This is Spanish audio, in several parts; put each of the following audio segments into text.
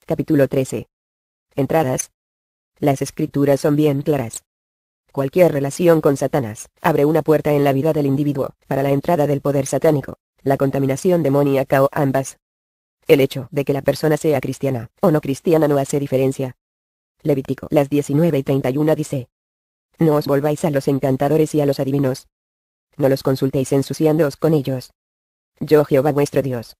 Capítulo 13. Entradas. Las escrituras son bien claras. Cualquier relación con Satanás abre una puerta en la vida del individuo para la entrada del poder satánico, la contaminación demoníaca o ambas. El hecho de que la persona sea cristiana o no cristiana no hace diferencia. Levítico las 19:31 dice: No os volváis a los encantadores y a los adivinos. No los consultéis ensuciándoos con ellos. Yo Jehová vuestro Dios.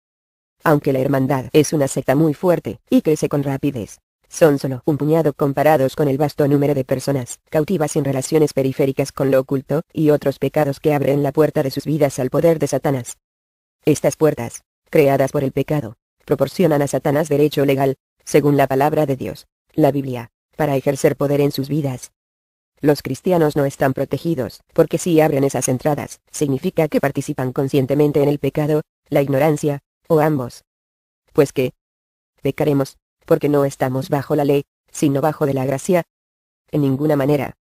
Aunque la hermandad es una secta muy fuerte y crece con rapidez, son solo un puñado comparados con el vasto número de personas cautivas en relaciones periféricas con lo oculto y otros pecados que abren la puerta de sus vidas al poder de Satanás. Estas puertas, creadas por el pecado, proporcionan a Satanás derecho legal, según la palabra de Dios, la Biblia, para ejercer poder en sus vidas. Los cristianos no están protegidos, porque si abren esas entradas, significa que participan conscientemente en el pecado, la ignorancia, o ambos. Pues que pecaremos, porque no estamos bajo la ley, sino bajo de la gracia. En ninguna manera.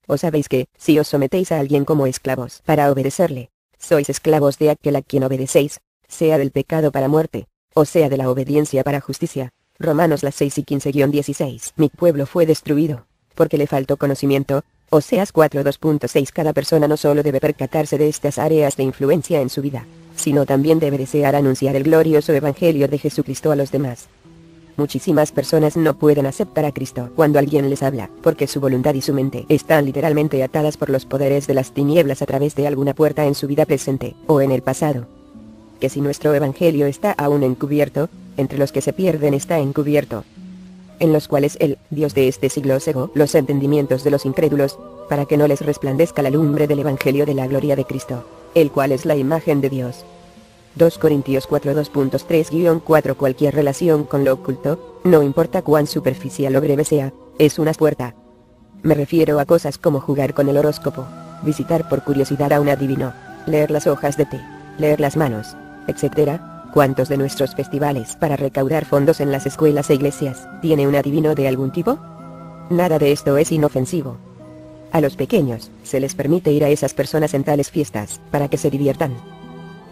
¿O sabéis que, si os sometéis a alguien como esclavos para obedecerle, sois esclavos de aquel a quien obedecéis, sea del pecado para muerte, o sea de la obediencia para justicia? Romanos las 6 y 15-16. Mi pueblo fue destruido, porque le faltó conocimiento. Oseas 4:2.6. Cada persona no solo debe percatarse de estas áreas de influencia en su vida, sino también debe desear anunciar el glorioso evangelio de Jesucristo a los demás. Muchísimas personas no pueden aceptar a Cristo cuando alguien les habla, porque su voluntad y su mente están literalmente atadas por los poderes de las tinieblas a través de alguna puerta en su vida presente, o en el pasado. Que si nuestro evangelio está aún encubierto, entre los que se pierden está encubierto, en los cuales el Dios de este siglo cegó los entendimientos de los incrédulos, para que no les resplandezca la lumbre del evangelio de la gloria de Cristo, el cual es la imagen de Dios. 2 Corintios 4:2.3-4. Cualquier relación con lo oculto, no importa cuán superficial o breve sea, es una puerta. Me refiero a cosas como jugar con el horóscopo, visitar por curiosidad a un adivino, leer las hojas de té, leer las manos, etc. ¿Cuántos de nuestros festivales para recaudar fondos en las escuelas e iglesias tiene un adivino de algún tipo? Nada de esto es inofensivo. A los pequeños se les permite ir a esas personas en tales fiestas para que se diviertan.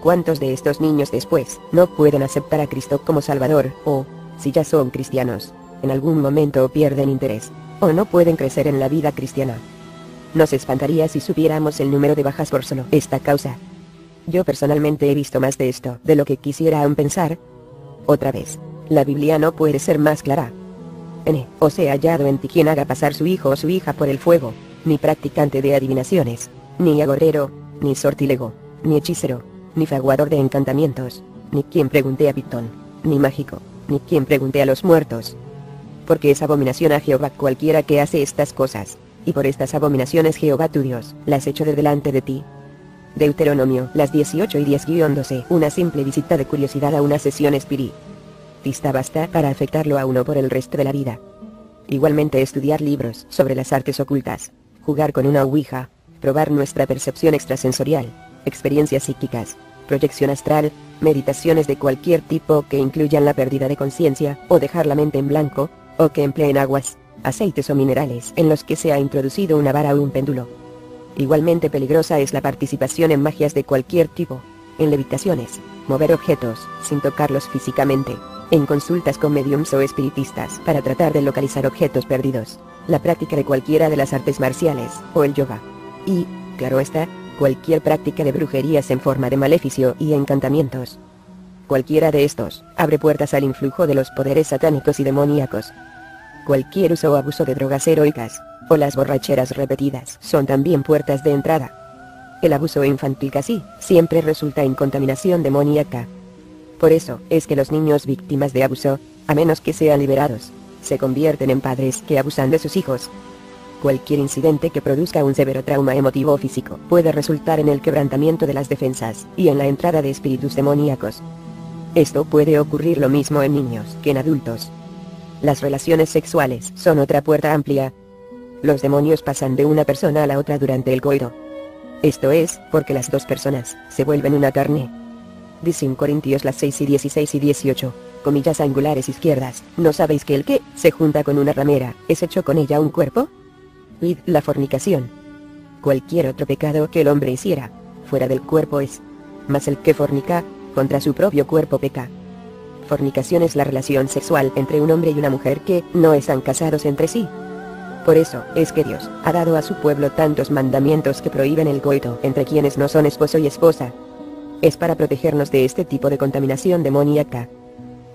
¿Cuántos de estos niños después no pueden aceptar a Cristo como Salvador, o, si ya son cristianos, en algún momento pierden interés, o no pueden crecer en la vida cristiana? Nos espantaría si supiéramos el número de bajas por solo esta causa. Yo personalmente he visto más de esto de lo que quisiera aún pensar. Otra vez, la Biblia no puede ser más clara. Os he hallado en ti quien haga pasar su hijo o su hija por el fuego, ni practicante de adivinaciones, ni agorero, ni sortílego, ni hechicero, ni fraguador de encantamientos, ni quien pregunte a Pitón, ni mágico, ni quien pregunte a los muertos. Porque es abominación a Jehová cualquiera que hace estas cosas, y por estas abominaciones Jehová tu Dios las echó de delante de ti. Deuteronomio las 18 y 10-12. Una simple visita de curiosidad a una sesión espiritista basta para afectarlo a uno por el resto de la vida. Igualmente estudiar libros sobre las artes ocultas, jugar con una ouija, probar nuestra percepción extrasensorial, experiencias psíquicas, proyección astral, meditaciones de cualquier tipo que incluyan la pérdida de conciencia, o dejar la mente en blanco, o que empleen aguas, aceites o minerales en los que se ha introducido una vara o un péndulo. Igualmente peligrosa es la participación en magias de cualquier tipo, en levitaciones, mover objetos, sin tocarlos físicamente, en consultas con mediums o espiritistas para tratar de localizar objetos perdidos, la práctica de cualquiera de las artes marciales, o el yoga. Y, claro está, cualquier práctica de brujerías en forma de maleficio y encantamientos. Cualquiera de estos abre puertas al influjo de los poderes satánicos y demoníacos. Cualquier uso o abuso de drogas heroicas, o las borracheras repetidas, son también puertas de entrada. El abuso infantil casi siempre resulta en contaminación demoníaca. Por eso es que los niños víctimas de abuso, a menos que sean liberados, se convierten en padres que abusan de sus hijos. Cualquier incidente que produzca un severo trauma emotivo o físico puede resultar en el quebrantamiento de las defensas y en la entrada de espíritus demoníacos. Esto puede ocurrir lo mismo en niños que en adultos. Las relaciones sexuales son otra puerta amplia. Los demonios pasan de una persona a la otra durante el coito. Esto es, porque las dos personas se vuelven una carne. Dice en Corintios las 6 y 16 y 18, comillas angulares izquierdas, ¿no sabéis que el que se junta con una ramera es hecho con ella un cuerpo? Id la fornicación. Cualquier otro pecado que el hombre hiciera, fuera del cuerpo es. Mas el que fornica, contra su propio cuerpo peca. fornicación es la relación sexual entre un hombre y una mujer que no están casados entre sí. Por eso, es que Dios ha dado a su pueblo tantos mandamientos que prohíben el coito entre quienes no son esposo y esposa. Es para protegernos de este tipo de contaminación demoníaca.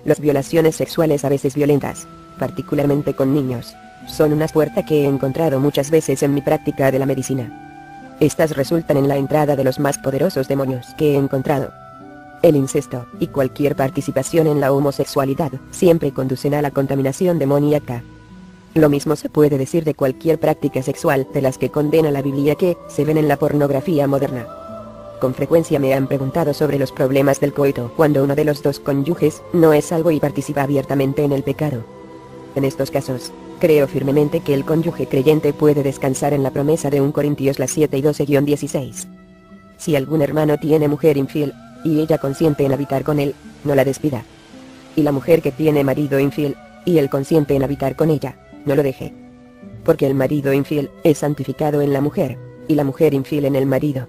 Las violaciones sexuales a veces violentas, particularmente con niños, son una puerta que he encontrado muchas veces en mi práctica de la medicina. Estas resultan en la entrada de los más poderosos demonios que he encontrado. El incesto, y cualquier participación en la homosexualidad, siempre conducen a la contaminación demoníaca. Lo mismo se puede decir de cualquier práctica sexual de las que condena la Biblia que se ven en la pornografía moderna. Con frecuencia me han preguntado sobre los problemas del coito cuando uno de los dos cónyuges no es salvo y participa abiertamente en el pecado. En estos casos, creo firmemente que el cónyuge creyente puede descansar en la promesa de 1 Corintios 7 y 12-16. Si algún hermano tiene mujer infiel, y ella consiente en habitar con él, no la despida. Y la mujer que tiene marido infiel, y él consiente en habitar con ella, no lo deje. Porque el marido infiel es santificado en la mujer, y la mujer infiel en el marido.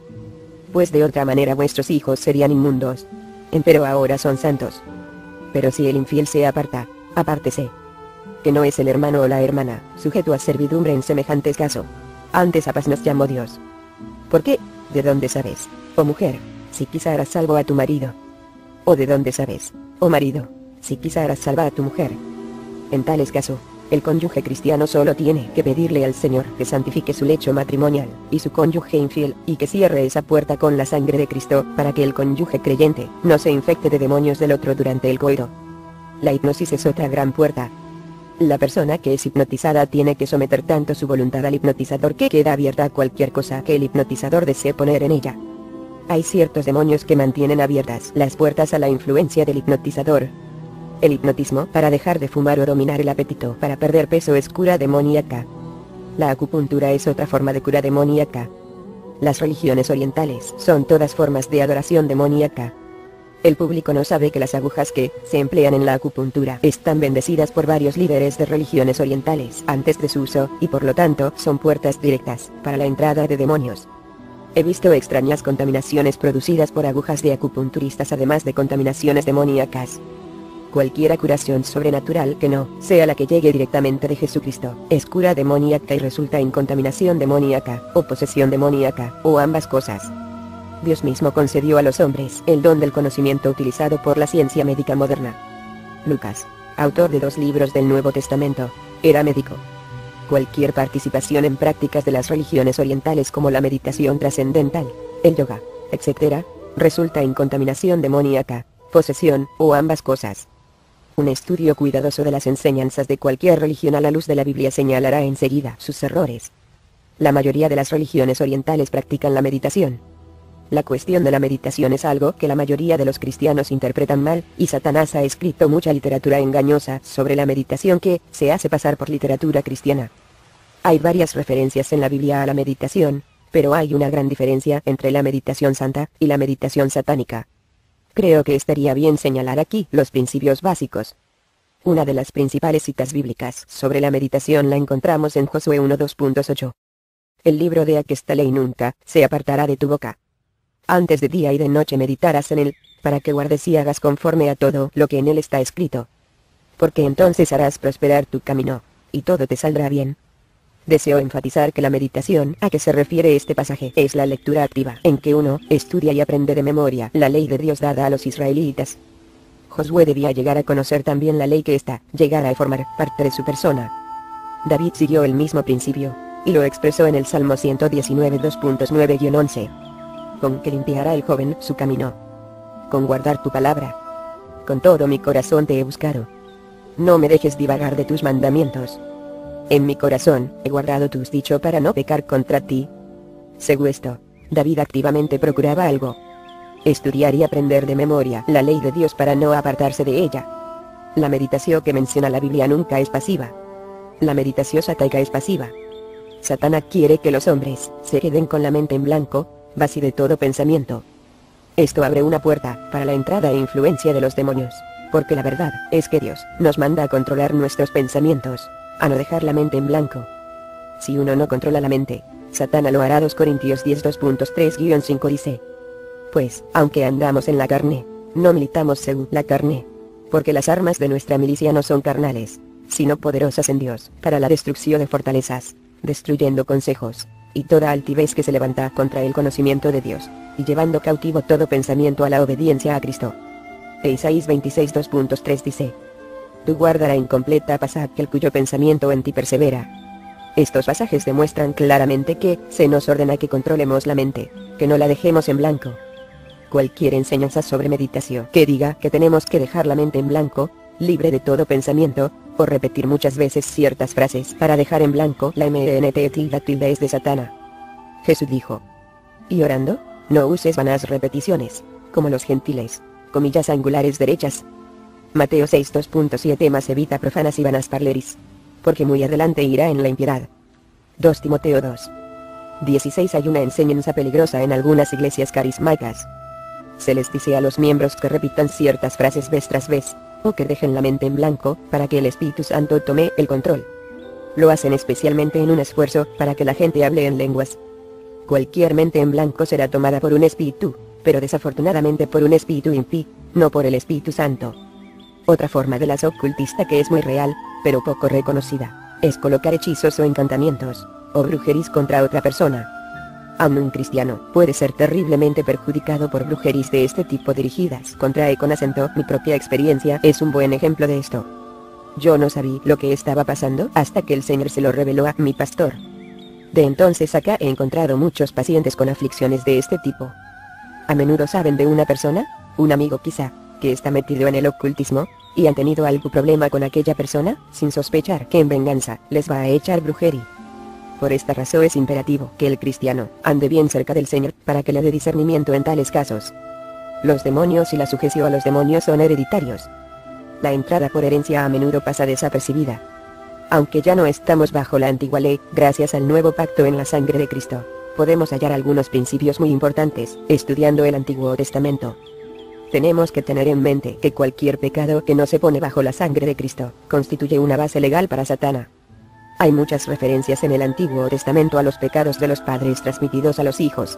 Pues de otra manera vuestros hijos serían inmundos. Empero ahora son santos. Pero si el infiel se aparta, apártese. Que no es el hermano o la hermana, sujeto a servidumbre en semejantes caso. Antes a paz nos llamó Dios. ¿Por qué? ¿De dónde sabes, oh mujer, si quizá harás salvo a tu marido? ¿O de dónde sabes, oh marido, si quizá harás salva a tu mujer? En tales casos, el cónyuge cristiano solo tiene que pedirle al Señor que santifique su lecho matrimonial, y su cónyuge infiel, y que cierre esa puerta con la sangre de Cristo, para que el cónyuge creyente no se infecte de demonios del otro durante el coito. La hipnosis es otra gran puerta. La persona que es hipnotizada tiene que someter tanto su voluntad al hipnotizador que queda abierta a cualquier cosa que el hipnotizador desee poner en ella. Hay ciertos demonios que mantienen abiertas las puertas a la influencia del hipnotizador. El hipnotismo para dejar de fumar o dominar el apetito para perder peso es cura demoníaca. La acupuntura es otra forma de cura demoníaca. Las religiones orientales son todas formas de adoración demoníaca. El público no sabe que las agujas que se emplean en la acupuntura están bendecidas por varios líderes de religiones orientales antes de su uso, y por lo tanto son puertas directas para la entrada de demonios. He visto extrañas contaminaciones producidas por agujas de acupunturistas, además de contaminaciones demoníacas. Cualquier curación sobrenatural que no sea la que llegue directamente de Jesucristo es cura demoníaca y resulta en contaminación demoníaca, o posesión demoníaca, o ambas cosas. Dios mismo concedió a los hombres el don del conocimiento utilizado por la ciencia médica moderna. Lucas, autor de 2 libros del Nuevo Testamento, era médico. Cualquier participación en prácticas de las religiones orientales como la meditación trascendental, el yoga, etc., resulta en contaminación demoníaca, posesión, o ambas cosas. Un estudio cuidadoso de las enseñanzas de cualquier religión a la luz de la Biblia señalará enseguida sus errores. La mayoría de las religiones orientales practican la meditación. La cuestión de la meditación es algo que la mayoría de los cristianos interpretan mal, y Satanás ha escrito mucha literatura engañosa sobre la meditación que se hace pasar por literatura cristiana. Hay varias referencias en la Biblia a la meditación, pero hay una gran diferencia entre la meditación santa y la meditación satánica. Creo que estaría bien señalar aquí los principios básicos. Una de las principales citas bíblicas sobre la meditación la encontramos en Josué 1:2.8. El libro de aquesta ley nunca se apartará de tu boca. Antes de día y de noche meditarás en él, para que guardes y hagas conforme a todo lo que en él está escrito. Porque entonces harás prosperar tu camino, y todo te saldrá bien. Deseo enfatizar que la meditación a que se refiere este pasaje es la lectura activa, en que uno estudia y aprende de memoria la ley de Dios dada a los israelitas. Josué debía llegar a conocer también la ley que ésta llegara a formar parte de su persona. David siguió el mismo principio, y lo expresó en el Salmo 119 2.9-11. Con que limpiará el joven su camino. Con guardar tu palabra. Con todo mi corazón te he buscado. No me dejes divagar de tus mandamientos. En mi corazón he guardado tus dichos para no pecar contra ti. Según esto, David activamente procuraba algo. Estudiar y aprender de memoria la ley de Dios para no apartarse de ella. La meditación que menciona la Biblia nunca es pasiva. La meditación satánica es pasiva. Satanás quiere que los hombres se queden con la mente en blanco, vacía de todo pensamiento. Esto abre una puerta para la entrada e influencia de los demonios, porque la verdad es que Dios nos manda a controlar nuestros pensamientos, a no dejar la mente en blanco. Si uno no controla la mente, Satanás lo hará. 2 Corintios 10 2.3-5 dice: Pues, aunque andamos en la carne, no militamos según la carne. porque las armas de nuestra milicia no son carnales, sino poderosas en Dios, para la destrucción de fortalezas, destruyendo consejos, y toda altivez que se levanta contra el conocimiento de Dios, y llevando cautivo todo pensamiento a la obediencia a Cristo. Isaías 26 2.3 dice: Tú guardarás en completa paz a aquel cuyo pensamiento en ti persevera. Estos pasajes demuestran claramente que se nos ordena que controlemos la mente, que no la dejemos en blanco. Cualquier enseñanza sobre meditación que diga que tenemos que dejar la mente en blanco, libre de todo pensamiento, o repetir muchas veces ciertas frases para dejar en blanco la mente tilde es de Satana. Jesús dijo: Y orando, no uses vanas repeticiones, como los gentiles, comillas angulares derechas. Mateo 6 2.7 Más evita profanas y vanas parleris, porque muy adelante irá en la impiedad. 2 Timoteo 2 16 Hay una enseñanza peligrosa en algunas iglesias carismáticas. Se les dice a los miembros que repitan ciertas frases vez tras vez, o que dejen la mente en blanco, para que el Espíritu Santo tome el control. Lo hacen especialmente en un esfuerzo para que la gente hable en lenguas. Cualquier mente en blanco será tomada por un espíritu, pero desafortunadamente por un espíritu impí, no por el Espíritu Santo. Otra forma de las ocultista que es muy real, pero poco reconocida, es colocar hechizos o encantamientos, o brujerías contra otra persona. Aún un cristiano puede ser terriblemente perjudicado por brujerías de este tipo dirigidas contra él con acento. Mi propia experiencia es un buen ejemplo de esto. Yo no sabía lo que estaba pasando hasta que el Señor se lo reveló a mi pastor. De entonces acá he encontrado muchos pacientes con aflicciones de este tipo. A menudo saben de una persona, un amigo quizá, que está metido en el ocultismo, y han tenido algún problema con aquella persona, sin sospechar que en venganza les va a echar brujería. Por esta razón es imperativo que el cristiano ande bien cerca del Señor para que le dé discernimiento en tales casos. Los demonios y la sujeción a los demonios son hereditarios. La entrada por herencia a menudo pasa desapercibida. Aunque ya no estamos bajo la antigua ley, gracias al nuevo pacto en la sangre de Cristo, podemos hallar algunos principios muy importantes estudiando el Antiguo Testamento. Tenemos que tener en mente que cualquier pecado que no se pone bajo la sangre de Cristo constituye una base legal para Satán. Hay muchas referencias en el Antiguo Testamento a los pecados de los padres transmitidos a los hijos.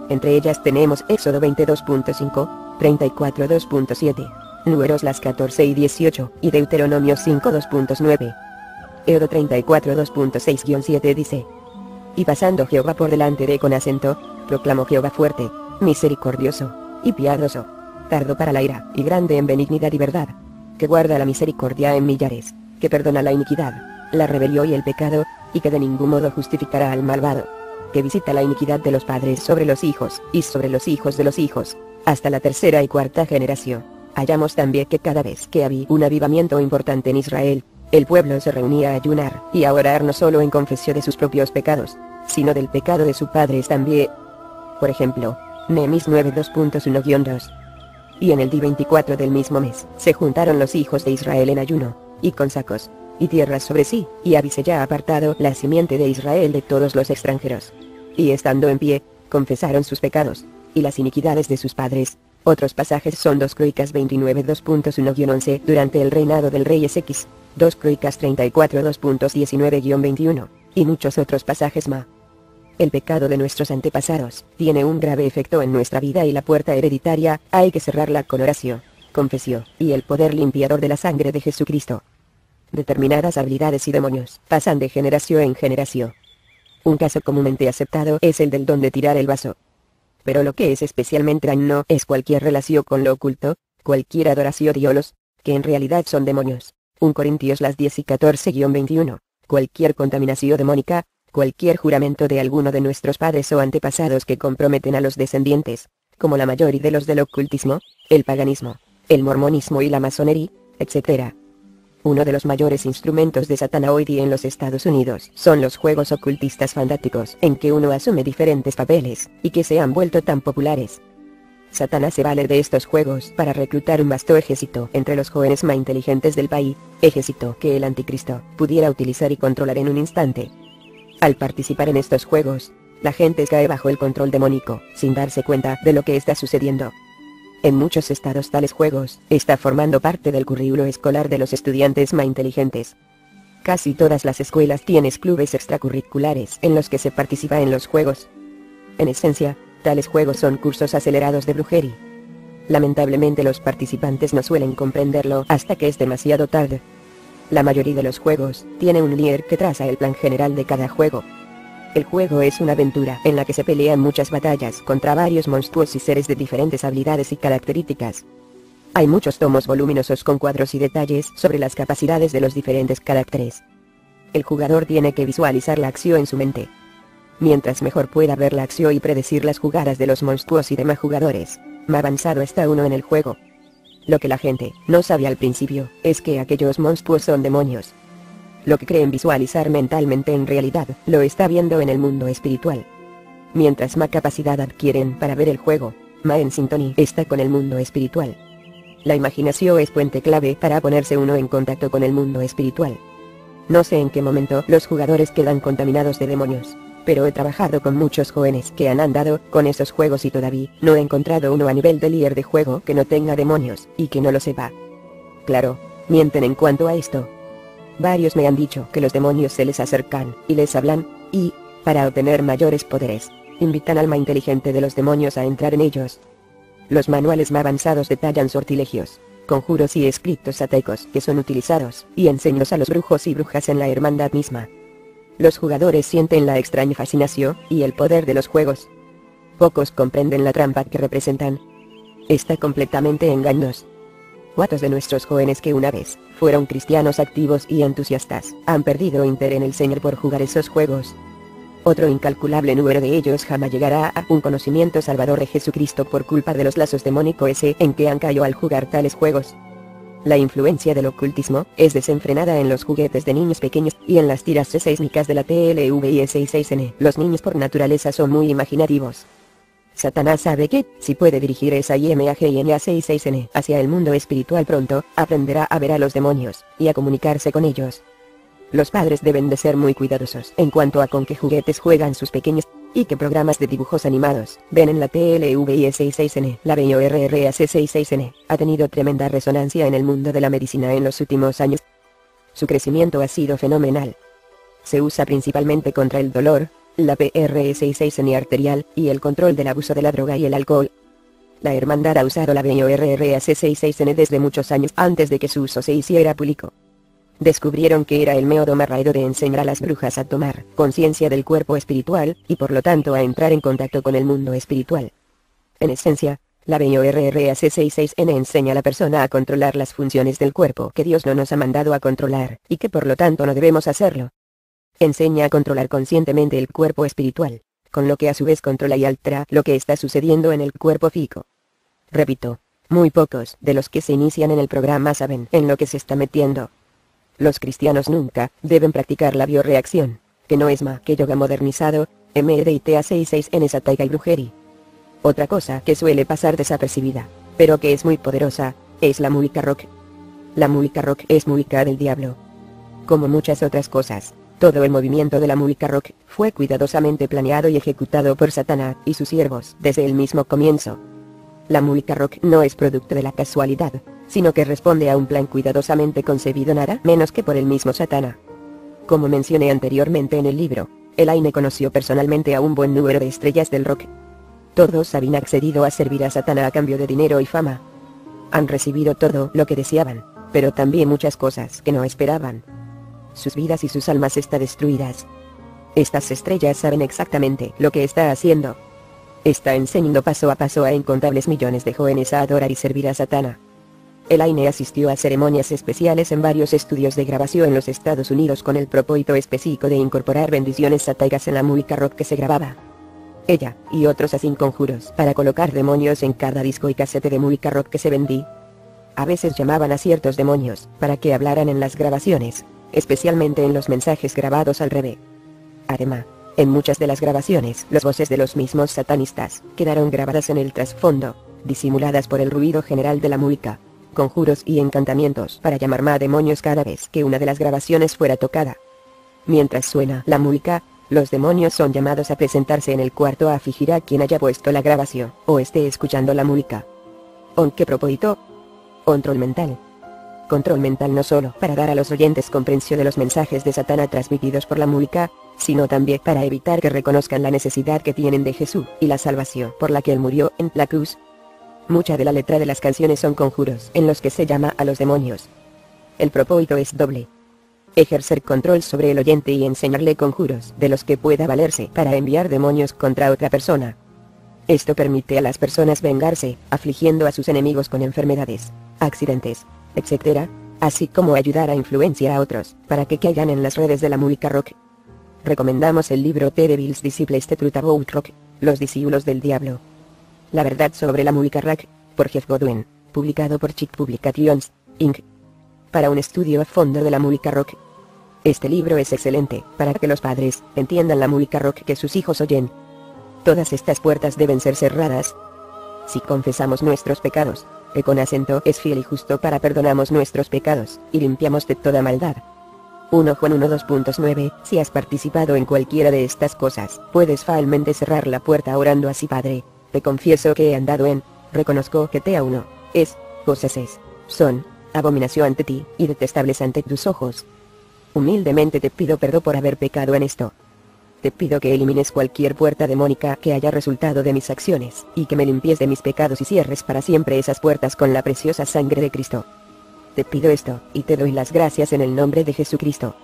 Entre ellas tenemos Éxodo 22.5, 34 2.7, Números las 14 y 18, y Deuteronomio 5 2.9. Éxodo 34 2.6-7 dice: Y pasando Jehová por delante de con acento, proclamó Jehová fuerte, misericordioso, y piadoso, tardo para la ira, y grande en benignidad y verdad, que guarda la misericordia en millares, que perdona la iniquidad, la rebelión y el pecado, y que de ningún modo justificará al malvado, que visita la iniquidad de los padres sobre los hijos, y sobre los hijos de los hijos, hasta la tercera y cuarta generación. Hallamos también que cada vez que había un avivamiento importante en Israel, el pueblo se reunía a ayunar, y a orar no solo en confesión de sus propios pecados, sino del pecado de sus padres también. Por ejemplo, Nehemías 9 2.1-2. Y en el día 24 del mismo mes, se juntaron los hijos de Israel en ayuno, y con sacos y tierras sobre sí, y habíase ya apartado la simiente de Israel de todos los extranjeros. Y estando en pie, confesaron sus pecados, y las iniquidades de sus padres. Otros pasajes son 2 Crónicas 29 2.1-11 durante el reinado del rey Ezequías, 2 Crónicas 34 2.19-21, y muchos otros pasajes más. El pecado de nuestros antepasados tiene un grave efecto en nuestra vida y la puerta hereditaria hay que cerrarla con oración, confesión, y el poder limpiador de la sangre de Jesucristo. Determinadas habilidades y demonios pasan de generación en generación. Un caso comúnmente aceptado es el del don de tirar el vaso. Pero lo que es especialmente dañino es cualquier relación con lo oculto, cualquier adoración de ídolos, que en realidad son demonios. 1 Corintios las 10 y 14-21. Cualquier contaminación demónica, cualquier juramento de alguno de nuestros padres o antepasados que comprometen a los descendientes, como la mayoría de los del ocultismo, el paganismo, el mormonismo y la masonería, etc. Uno de los mayores instrumentos de Satán hoy día en los Estados Unidos son los juegos ocultistas fantásticos en que uno asume diferentes papeles, y que se han vuelto tan populares. Satanás se vale de estos juegos para reclutar un vasto ejército entre los jóvenes más inteligentes del país, ejército que el anticristo pudiera utilizar y controlar en un instante. Al participar en estos juegos, la gente cae bajo el control demónico, sin darse cuenta de lo que está sucediendo. En muchos estados tales juegos está formando parte del currículo escolar de los estudiantes más inteligentes. Casi todas las escuelas tienen clubes extracurriculares en los que se participa en los juegos. En esencia, tales juegos son cursos acelerados de brujería. Lamentablemente los participantes no suelen comprenderlo hasta que es demasiado tarde. La mayoría de los juegos tiene un líder que traza el plan general de cada juego. El juego es una aventura en la que se pelean muchas batallas contra varios monstruos y seres de diferentes habilidades y características. Hay muchos tomos voluminosos con cuadros y detalles sobre las capacidades de los diferentes caracteres. El jugador tiene que visualizar la acción en su mente. Mientras mejor pueda ver la acción y predecir las jugadas de los monstruos y demás jugadores, más avanzado está uno en el juego. Lo que la gente no sabe al principio es que aquellos monstruos son demonios. Lo que creen visualizar mentalmente en realidad lo está viendo en el mundo espiritual. Mientras más capacidad adquieren para ver el juego, más en sintonía está con el mundo espiritual. La imaginación es puente clave para ponerse uno en contacto con el mundo espiritual. No sé en qué momento los jugadores quedan contaminados de demonios, pero he trabajado con muchos jóvenes que han andado con esos juegos y todavía no he encontrado uno a nivel de líder de juego que no tenga demonios y que no lo sepa. Claro, mienten en cuanto a esto. Varios me han dicho que los demonios se les acercan y les hablan, y, para obtener mayores poderes, invitan al alma inteligente de los demonios a entrar en ellos. Los manuales más avanzados detallan sortilegios, conjuros y escritos satánicos que son utilizados y enseñados a los brujos y brujas en la hermandad misma. Los jugadores sienten la extraña fascinación y el poder de los juegos. Pocos comprenden la trampa que representan. Está completamente engañoso. ¿Cuántos de nuestros jóvenes que una vez fueron cristianos activos y entusiastas han perdido interés en el Señor por jugar esos juegos? Otro incalculable número de ellos jamás llegará a un conocimiento salvador de Jesucristo por culpa de los lazos demónicos en que han caído al jugar tales juegos. La influencia del ocultismo es desenfrenada en los juguetes de niños pequeños y en las tiras sísmicas de la TLV-66N. Los niños por naturaleza son muy imaginativos. Satanás sabe que, si puede dirigir esa IMAGINA66N hacia el mundo espiritual pronto, aprenderá a ver a los demonios, y a comunicarse con ellos. Los padres deben de ser muy cuidadosos en cuanto a con qué juguetes juegan sus pequeños, y qué programas de dibujos animados ven en la TLV-66N. La BORRAC66N ha tenido tremenda resonancia en el mundo de la medicina en los últimos años. Su crecimiento ha sido fenomenal. Se usa principalmente contra el dolor, la PRS66N arterial, y el control del abuso de la droga y el alcohol. La hermandad ha usado la BORRAC66N desde muchos años antes de que su uso se hiciera público. Descubrieron que era el método más rápido de enseñar a las brujas a tomar conciencia del cuerpo espiritual, y por lo tanto a entrar en contacto con el mundo espiritual. En esencia, la BORRAC66N enseña a la persona a controlar las funciones del cuerpo que Dios no nos ha mandado a controlar, y que por lo tanto no debemos hacerlo. Enseña a controlar conscientemente el cuerpo espiritual, con lo que a su vez controla y altera lo que está sucediendo en el cuerpo físico. Repito, muy pocos de los que se inician en el programa saben en lo que se está metiendo. Los cristianos nunca deben practicar la bioreacción, que no es más que yoga modernizado, MDTA66N Sataiga y brujería. Otra cosa que suele pasar desapercibida, pero que es muy poderosa, es la música rock. La música rock es música del diablo. Como muchas otras cosas, todo el movimiento de la música rock fue cuidadosamente planeado y ejecutado por Satanás y sus siervos desde el mismo comienzo. La música rock no es producto de la casualidad, sino que responde a un plan cuidadosamente concebido nada menos que por el mismo Satanás. Como mencioné anteriormente en el libro, Elaine conoció personalmente a un buen número de estrellas del rock. Todos habían accedido a servir a Satanás a cambio de dinero y fama. Han recibido todo lo que deseaban, pero también muchas cosas que no esperaban. Sus vidas y sus almas están destruidas. Estas estrellas saben exactamente lo que está haciendo. Está enseñando paso a paso a incontables millones de jóvenes a adorar y servir a Satanás. Elaine asistió a ceremonias especiales en varios estudios de grabación en los Estados Unidos con el propósito específico de incorporar bendiciones satánicas en la música rock que se grababa. Ella y otros hacían conjuros para colocar demonios en cada disco y casete de música rock que se vendía. A veces llamaban a ciertos demonios para que hablaran en las grabaciones, especialmente en los mensajes grabados al revés. Además, en muchas de las grabaciones, las voces de los mismos satanistas quedaron grabadas en el trasfondo, disimuladas por el ruido general de la música, conjuros y encantamientos para llamar más demonios cada vez que una de las grabaciones fuera tocada. Mientras suena la música, los demonios son llamados a presentarse en el cuarto a afligir a quien haya puesto la grabación, o esté escuchando la música. ¿Con qué propósito? Control mental. Control mental no solo para dar a los oyentes comprensión de los mensajes de Satanás transmitidos por la música, sino también para evitar que reconozcan la necesidad que tienen de Jesús y la salvación por la que él murió en la cruz. Mucha de la letra de las canciones son conjuros en los que se llama a los demonios. El propósito es doble: ejercer control sobre el oyente y enseñarle conjuros de los que pueda valerse para enviar demonios contra otra persona. Esto permite a las personas vengarse, afligiendo a sus enemigos con enfermedades, accidentes, etc., así como ayudar a influenciar a otros para que caigan en las redes de la música rock. Recomendamos el libro The Devil's Disciples: The Truth About Rock, Los discípulos del diablo. La verdad sobre la música rock, por Jeff Godwin, publicado por Chick Publications, Inc. Para un estudio a fondo de la música rock. Este libro es excelente para que los padres entiendan la música rock que sus hijos oyen. Todas estas puertas deben ser cerradas. Si confesamos nuestros pecados, que con acento es fiel y justo para perdonamos nuestros pecados, y limpiamos de toda maldad. 1 Juan 1:2.9. Si has participado en cualquiera de estas cosas, puedes fácilmente cerrar la puerta orando así: Padre, te confieso que he andado en, reconozco que te uno, cosas son, abominación ante ti, y detestables ante tus ojos. Humildemente te pido perdón por haber pecado en esto. Te pido que elimines cualquier puerta demónica que haya resultado de mis acciones, y que me limpies de mis pecados y cierres para siempre esas puertas con la preciosa sangre de Cristo. Te pido esto, y te doy las gracias en el nombre de Jesucristo.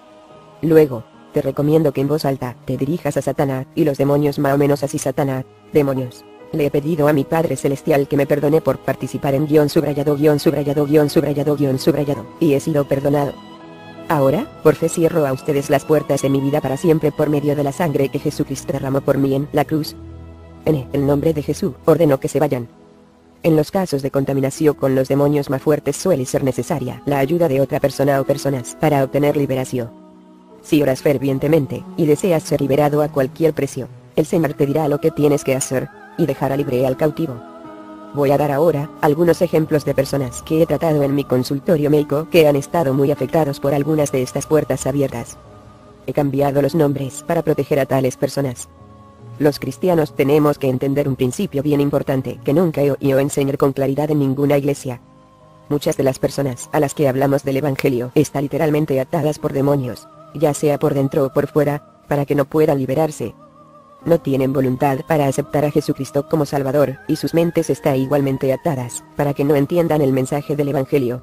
Luego, te recomiendo que en voz alta te dirijas a Satanás y los demonios, más o menos así: Satanás, demonios. Le he pedido a mi Padre Celestial que me perdone por participar en _, y he sido perdonado. Ahora, por fe cierro a ustedes las puertas de mi vida para siempre por medio de la sangre que Jesucristo derramó por mí en la cruz. En el nombre de Jesús, ordeno que se vayan. En los casos de contaminación con los demonios más fuertes suele ser necesaria la ayuda de otra persona o personas para obtener liberación. Si oras fervientemente y deseas ser liberado a cualquier precio, el Señor te dirá lo que tienes que hacer, y dejará libre al cautivo. Voy a dar ahora algunos ejemplos de personas que he tratado en mi consultorio médico que han estado muy afectados por algunas de estas puertas abiertas. He cambiado los nombres para proteger a tales personas. Los cristianos tenemos que entender un principio bien importante que nunca he oído enseñar con claridad en ninguna iglesia. Muchas de las personas a las que hablamos del Evangelio están literalmente atadas por demonios, ya sea por dentro o por fuera, para que no puedan liberarse. No tienen voluntad para aceptar a Jesucristo como Salvador, y sus mentes están igualmente atadas, para que no entiendan el mensaje del Evangelio.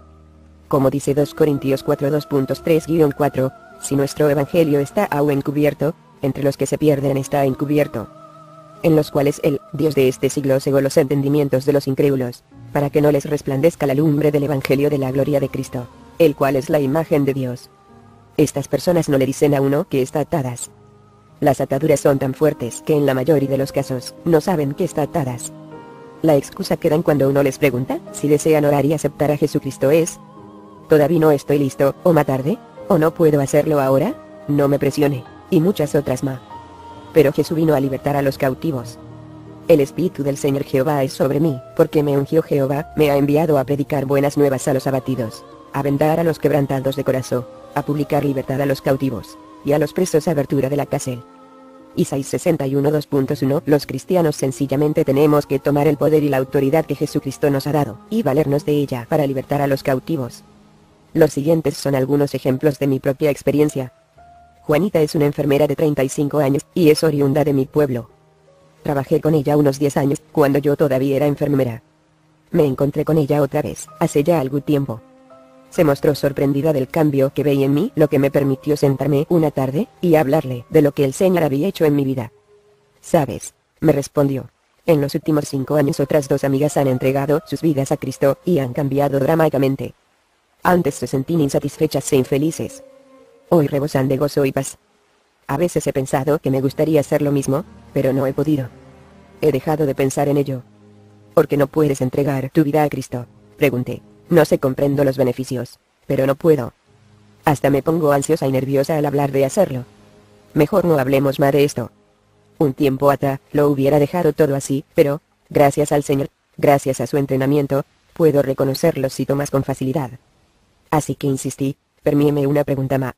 Como dice 2 Corintios 4:2.3-4, si nuestro Evangelio está aún encubierto, entre los que se pierden está encubierto, en los cuales el Dios de este siglo cegó los entendimientos de los incrédulos, para que no les resplandezca la lumbre del Evangelio de la gloria de Cristo, el cual es la imagen de Dios. Estas personas no le dicen a uno que está atadas. Las ataduras son tan fuertes que en la mayoría de los casos no saben que está atadas. La excusa que dan cuando uno les pregunta si desean orar y aceptar a Jesucristo es: todavía no estoy listo, o más tarde, o no puedo hacerlo ahora, no me presione, y muchas otras más. Pero Jesús vino a libertar a los cautivos. El Espíritu del Señor Jehová es sobre mí, porque me ungió Jehová, me ha enviado a predicar buenas nuevas a los abatidos, a vendar a los quebrantados de corazón, a publicar libertad a los cautivos, y a los presos abertura de la cárcel. Isaías 61:2.1. Los cristianos sencillamente tenemos que tomar el poder y la autoridad que Jesucristo nos ha dado, y valernos de ella para libertar a los cautivos. Los siguientes son algunos ejemplos de mi propia experiencia. Juanita es una enfermera de 35 años, y es oriunda de mi pueblo. Trabajé con ella unos 10 años, cuando yo todavía era enfermera. Me encontré con ella otra vez, hace ya algún tiempo. Se mostró sorprendida del cambio que veía en mí, lo que me permitió sentarme una tarde, y hablarle de lo que el Señor había hecho en mi vida. ¿Sabes?, me respondió. En los últimos 5 años otras 2 amigas han entregado sus vidas a Cristo, y han cambiado dramáticamente. Antes se sentían insatisfechas e infelices. Hoy rebosan de gozo y paz. A veces he pensado que me gustaría hacer lo mismo, pero no he podido. He dejado de pensar en ello. ¿Por qué no puedes entregar tu vida a Cristo?, pregunté. No sé, comprendo los beneficios, pero no puedo. Hasta me pongo ansiosa y nerviosa al hablar de hacerlo. Mejor no hablemos más de esto. Un tiempo atrás, lo hubiera dejado todo así, pero, gracias al Señor, gracias a su entrenamiento, puedo reconocer los síntomas con facilidad. Así que insistí: permíteme una pregunta más.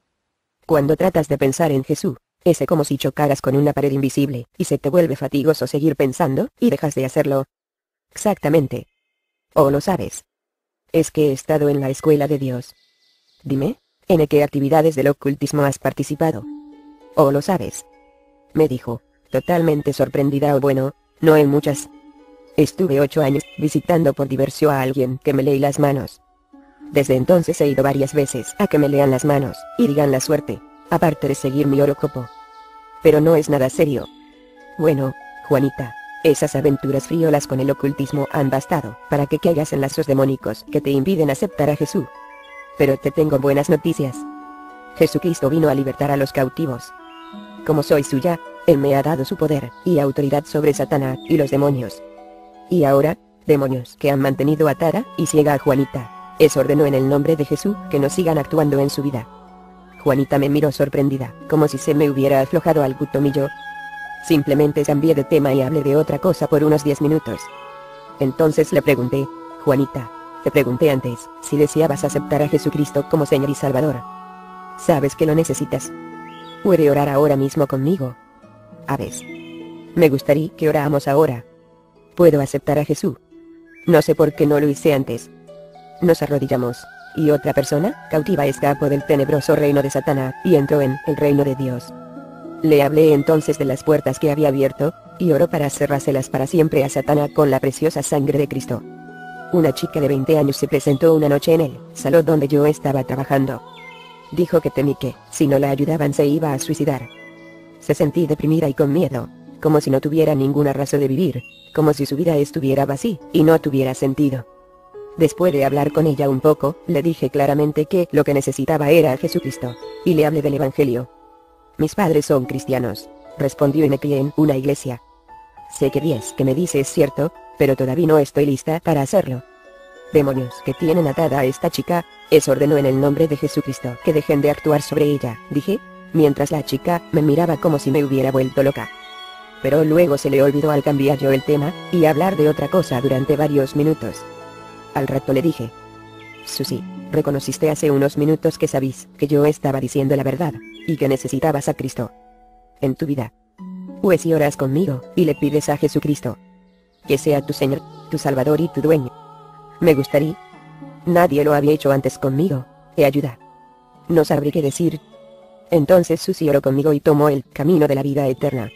Cuando tratas de pensar en Jesús, ¿es como si chocaras con una pared invisible, y se te vuelve fatigoso seguir pensando, y dejas de hacerlo? Exactamente. ¿O lo sabes? Es que he estado en la escuela de Dios. Dime, ¿en qué actividades del ocultismo has participado? ¿O lo sabes? Me dijo, totalmente sorprendida. O bueno, no en muchas. Estuve 8 años visitando por diversión a alguien que me lee las manos. Desde entonces he ido varias veces a que me lean las manos y digan la suerte, aparte de seguir mi horóscopo. Pero no es nada serio. Bueno, Juanita, esas aventuras friolas con el ocultismo han bastado para que caigas en lazos demónicos que te impiden aceptar a Jesús. Pero te tengo buenas noticias. Jesucristo vino a libertar a los cautivos. Como soy suya, Él me ha dado su poder y autoridad sobre Satanás y los demonios. Y ahora, demonios que han mantenido atada y ciega a Juanita, les ordenó en el nombre de Jesús que no sigan actuando en su vida. Juanita me miró sorprendida, como si se me hubiera aflojado algún tomillo. Simplemente cambié de tema y hablé de otra cosa por unos 10 minutos. Entonces le pregunté, Juanita, te pregunté antes, si deseabas aceptar a Jesucristo como Señor y Salvador. ¿Sabes que lo necesitas? ¿Puede orar ahora mismo conmigo? A ver. Me gustaría que oráramos ahora. ¿Puedo aceptar a Jesús? No sé por qué no lo hice antes. Nos arrodillamos, y otra persona, cautiva, escapó del tenebroso reino de Satanás, y entró en el reino de Dios. Le hablé entonces de las puertas que había abierto, y oró para cerrárselas para siempre a Satanás con la preciosa sangre de Cristo. Una chica de 20 años se presentó una noche en el salón donde yo estaba trabajando. Dijo que temí que, si no la ayudaban, se iba a suicidar. Se sentí deprimida y con miedo, como si no tuviera ninguna razón de vivir, como si su vida estuviera vacía y no tuviera sentido. Después de hablar con ella un poco, le dije claramente que lo que necesitaba era a Jesucristo, y le hablé del Evangelio. Mis padres son cristianos, respondió, y me crié en una iglesia. Sé que 10 que me dice es cierto, pero todavía no estoy lista para hacerlo. Demonios que tienen atada a esta chica, les ordenó en el nombre de Jesucristo que dejen de actuar sobre ella, dije, mientras la chica me miraba como si me hubiera vuelto loca. Pero luego se le olvidó al cambiar yo el tema, y hablar de otra cosa durante varios minutos. Al rato le dije, Susi, reconociste hace unos minutos que sabís que yo estaba diciendo la verdad, y que necesitabas a Cristo en tu vida. Pues si oras conmigo, y le pides a Jesucristo que sea tu Señor, tu Salvador y tu dueño. Me gustaría. Nadie lo había hecho antes conmigo. Te ayuda. No sabré qué decir. Entonces Susi oró conmigo y tomó el camino de la vida eterna.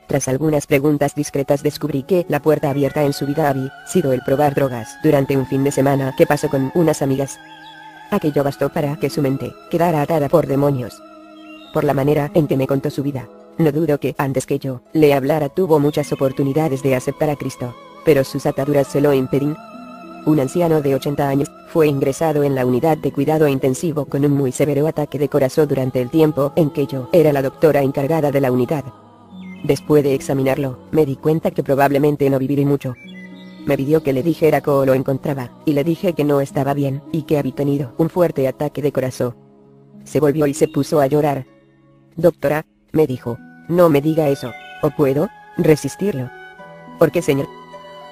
Tras algunas preguntas discretas descubrí que la puerta abierta en su vida había sido el probar drogas durante un fin de semana que pasó con unas amigas. Aquello bastó para que su mente quedara atada por demonios. Por la manera en que me contó su vida, no dudo que antes que yo le hablara tuvo muchas oportunidades de aceptar a Cristo, pero sus ataduras se lo impedían. Un anciano de 80 años fue ingresado en la unidad de cuidado intensivo con un muy severo ataque de corazón durante el tiempo en que yo era la doctora encargada de la unidad. Después de examinarlo, me di cuenta que probablemente no viviría mucho. Me pidió que le dijera cómo lo encontraba, y le dije que no estaba bien, y que había tenido un fuerte ataque de corazón. Se volvió y se puso a llorar. Doctora, me dijo, no me diga eso, o puedo resistirlo. ¿Por qué, señor?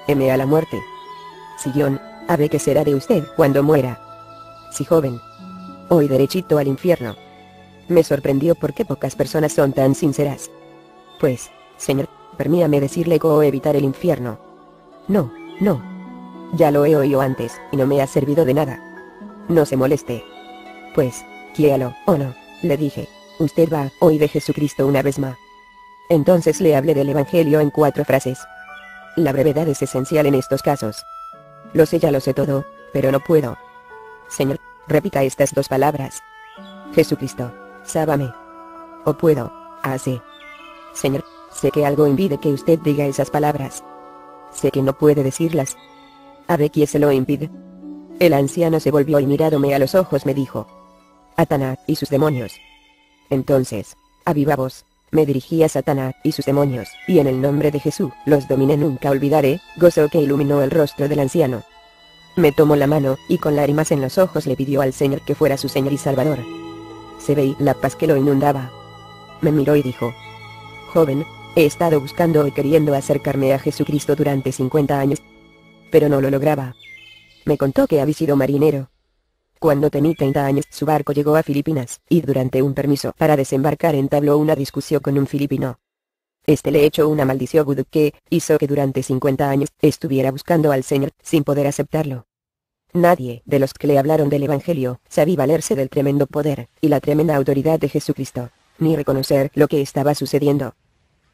Teme a la muerte. Sillón, a ver qué será de usted cuando muera. Sí, joven. Hoy derechito al infierno. Me sorprendió porque pocas personas son tan sinceras. Pues, señor, permítame decirle cómo evitar el infierno. No, no. Ya lo he oído antes, y no me ha servido de nada. No se moleste. Pues, quiéralo, o no, le dije. Usted va a oír de Jesucristo una vez más. Entonces le hablé del Evangelio en 4 frases. La brevedad es esencial en estos casos. Lo sé, ya lo sé todo, pero no puedo. Señor, repita estas 2 palabras. Jesucristo, sálvame. O puedo, así. Señor, sé que algo impide que usted diga esas palabras. Sé que no puede decirlas. A ver quién se lo impide. El anciano se volvió y mirándome a los ojos me dijo, Satanás y sus demonios. Entonces, a viva voz, me dirigí a Satanás y sus demonios, y en el nombre de Jesús, los dominé. Nunca olvidaré, gozo que iluminó el rostro del anciano. Me tomó la mano, y con lágrimas en los ojos le pidió al Señor que fuera su Señor y Salvador. Se veía la paz que lo inundaba. Me miró y dijo, joven, he estado buscando y queriendo acercarme a Jesucristo durante 50 años, pero no lo lograba. Me contó que había sido marinero. Cuando tenía 30 años, su barco llegó a Filipinas, y durante un permiso para desembarcar entabló una discusión con un filipino. Este le echó una maldición vudú que hizo que durante 50 años estuviera buscando al Señor, sin poder aceptarlo. Nadie de los que le hablaron del Evangelio sabía valerse del tremendo poder y la tremenda autoridad de Jesucristo, ni reconocer lo que estaba sucediendo.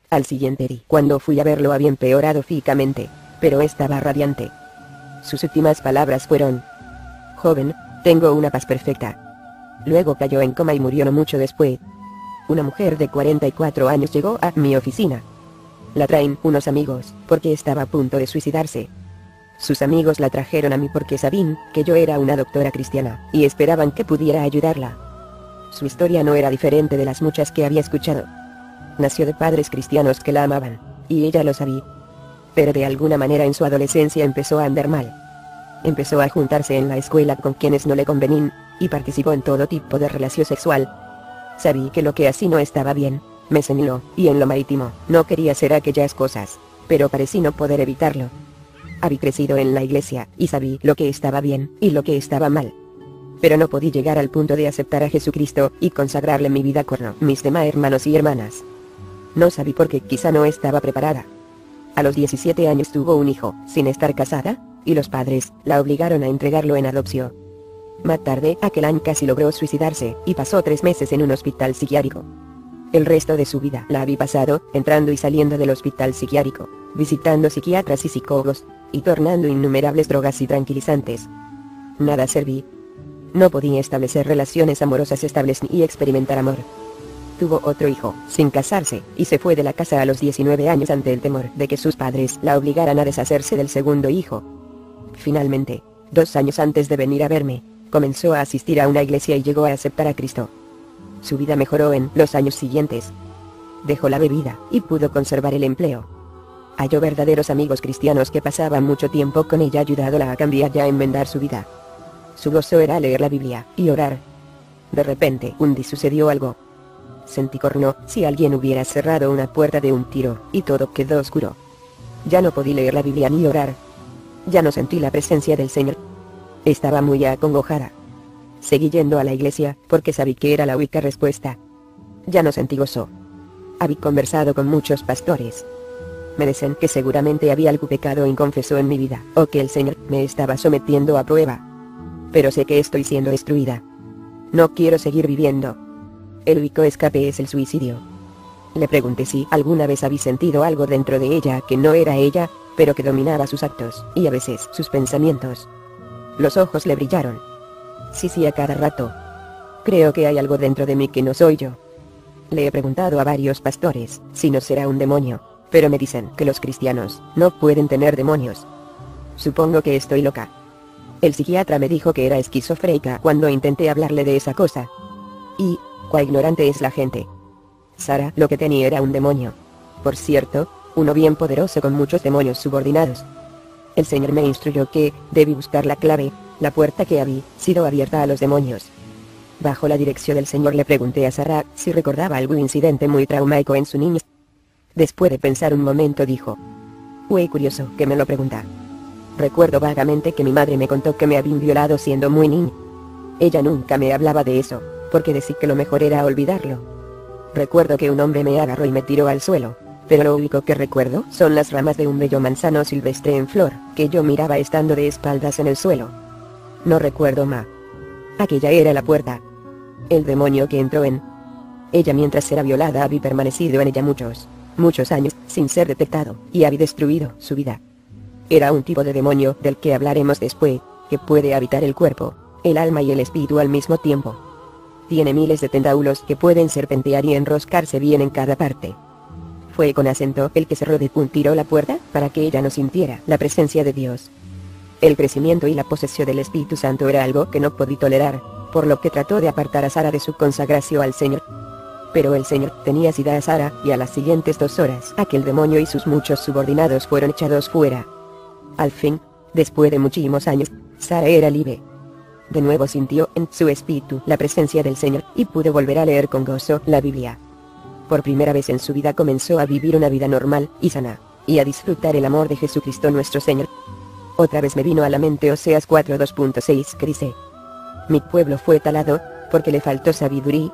Al siguiente día, cuando fui a verlo, había empeorado físicamente, pero estaba radiante. Sus últimas palabras fueron: joven, tengo una paz perfecta. Luego cayó en coma y murió no mucho después. Una mujer de 44 años llegó a mi oficina. La traen unos amigos, porque estaba a punto de suicidarse. Sus amigos la trajeron a mí porque sabían que yo era una doctora cristiana, y esperaban que pudiera ayudarla. Su historia no era diferente de las muchas que había escuchado. Nació de padres cristianos que la amaban, y ella lo sabía. Pero de alguna manera en su adolescencia empezó a andar mal. Empezó a juntarse en la escuela con quienes no le convenían, y participó en todo tipo de relación sexual. Sabí que lo que así no estaba bien, me señaló, y en lo marítimo, no quería hacer aquellas cosas, pero parecí no poder evitarlo. Había crecido en la iglesia, y sabí lo que estaba bien, y lo que estaba mal. Pero no podí llegar al punto de aceptar a Jesucristo, y consagrarle mi vida con mis demás hermanos y hermanas. No sabí porque quizá no estaba preparada. A los 17 años tuvo un hijo, sin estar casada, y los padres la obligaron a entregarlo en adopción. Más tarde, aquel año casi logró suicidarse, y pasó 3 meses en un hospital psiquiátrico. El resto de su vida la había pasado, entrando y saliendo del hospital psiquiátrico, visitando psiquiatras y psicólogos, y tornando innumerables drogas y tranquilizantes. Nada serví. No podía establecer relaciones amorosas estables ni experimentar amor. Tuvo otro hijo, sin casarse, y se fue de la casa a los 19 años ante el temor de que sus padres la obligaran a deshacerse del segundo hijo. Finalmente, 2 años antes de venir a verme, comenzó a asistir a una iglesia y llegó a aceptar a Cristo. Su vida mejoró en los años siguientes. Dejó la bebida, y pudo conservar el empleo. Halló verdaderos amigos cristianos que pasaban mucho tiempo con ella ayudándola a cambiar y a enmendar su vida. Su gozo era leer la Biblia, y orar. De repente, un día sucedió algo. Sentí como si alguien hubiera cerrado una puerta de un tiro, y todo quedó oscuro. Ya no podí leer la Biblia ni orar. Ya no sentí la presencia del Señor. Estaba muy acongojada. Seguí yendo a la iglesia, porque sabí que era la única respuesta. Ya no sentí gozo. Había conversado con muchos pastores. Me decían que seguramente había algún pecado inconfeso en mi vida, o que el Señor me estaba sometiendo a prueba. Pero sé que estoy siendo destruida. No quiero seguir viviendo. El único escape es el suicidio. Le pregunté si alguna vez había sentido algo dentro de ella que no era ella, pero que dominaba sus actos, y a veces sus pensamientos. Los ojos le brillaron. Sí, a cada rato. Creo que hay algo dentro de mí que no soy yo. Le he preguntado a varios pastores si no será un demonio, pero me dicen que los cristianos no pueden tener demonios. Supongo que estoy loca. El psiquiatra me dijo que era esquizofrénica cuando intenté hablarle de esa cosa. Y, cuán ignorante es la gente. Sara lo que tenía era un demonio. Por cierto, uno bien poderoso con muchos demonios subordinados. El Señor me instruyó que debí buscar la clave, la puerta que había sido abierta a los demonios. Bajo la dirección del Señor le pregunté a Sara si recordaba algún incidente muy traumático en su niñez. Después de pensar un momento dijo: "Muy curioso que me lo pregunta. Recuerdo vagamente que mi madre me contó que me habían violado siendo muy niña. Ella nunca me hablaba de eso, porque decía que lo mejor era olvidarlo. Recuerdo que un hombre me agarró y me tiró al suelo, pero lo único que recuerdo son las ramas de un bello manzano silvestre en flor, que yo miraba estando de espaldas en el suelo. No recuerdo más. Aquella era la puerta. El demonio que entró en ella mientras era violada había permanecido en ella muchos años, sin ser detectado, y había destruido su vida. Era un tipo de demonio del que hablaremos después, que puede habitar el cuerpo, el alma y el espíritu al mismo tiempo. Tiene miles de tentáculos que pueden serpentear y enroscarse bien en cada parte. Fue con acento el que cerró de un tiro la puerta, para que ella no sintiera la presencia de Dios. El crecimiento y la posesión del Espíritu Santo era algo que no podía tolerar, por lo que trató de apartar a Sara de su consagración al Señor. Pero el Señor tenía sida a Sara, y a las siguientes 2 horas aquel demonio y sus muchos subordinados fueron echados fuera. Al fin, después de muchísimos años, Sara era libre. De nuevo sintió en su espíritu la presencia del Señor, y pudo volver a leer con gozo la Biblia. Por primera vez en su vida comenzó a vivir una vida normal y sana, y a disfrutar el amor de Jesucristo nuestro Señor. Otra vez me vino a la mente Oseas 4:2.6 que dice: "Mi pueblo fue talado, porque le faltó sabiduría".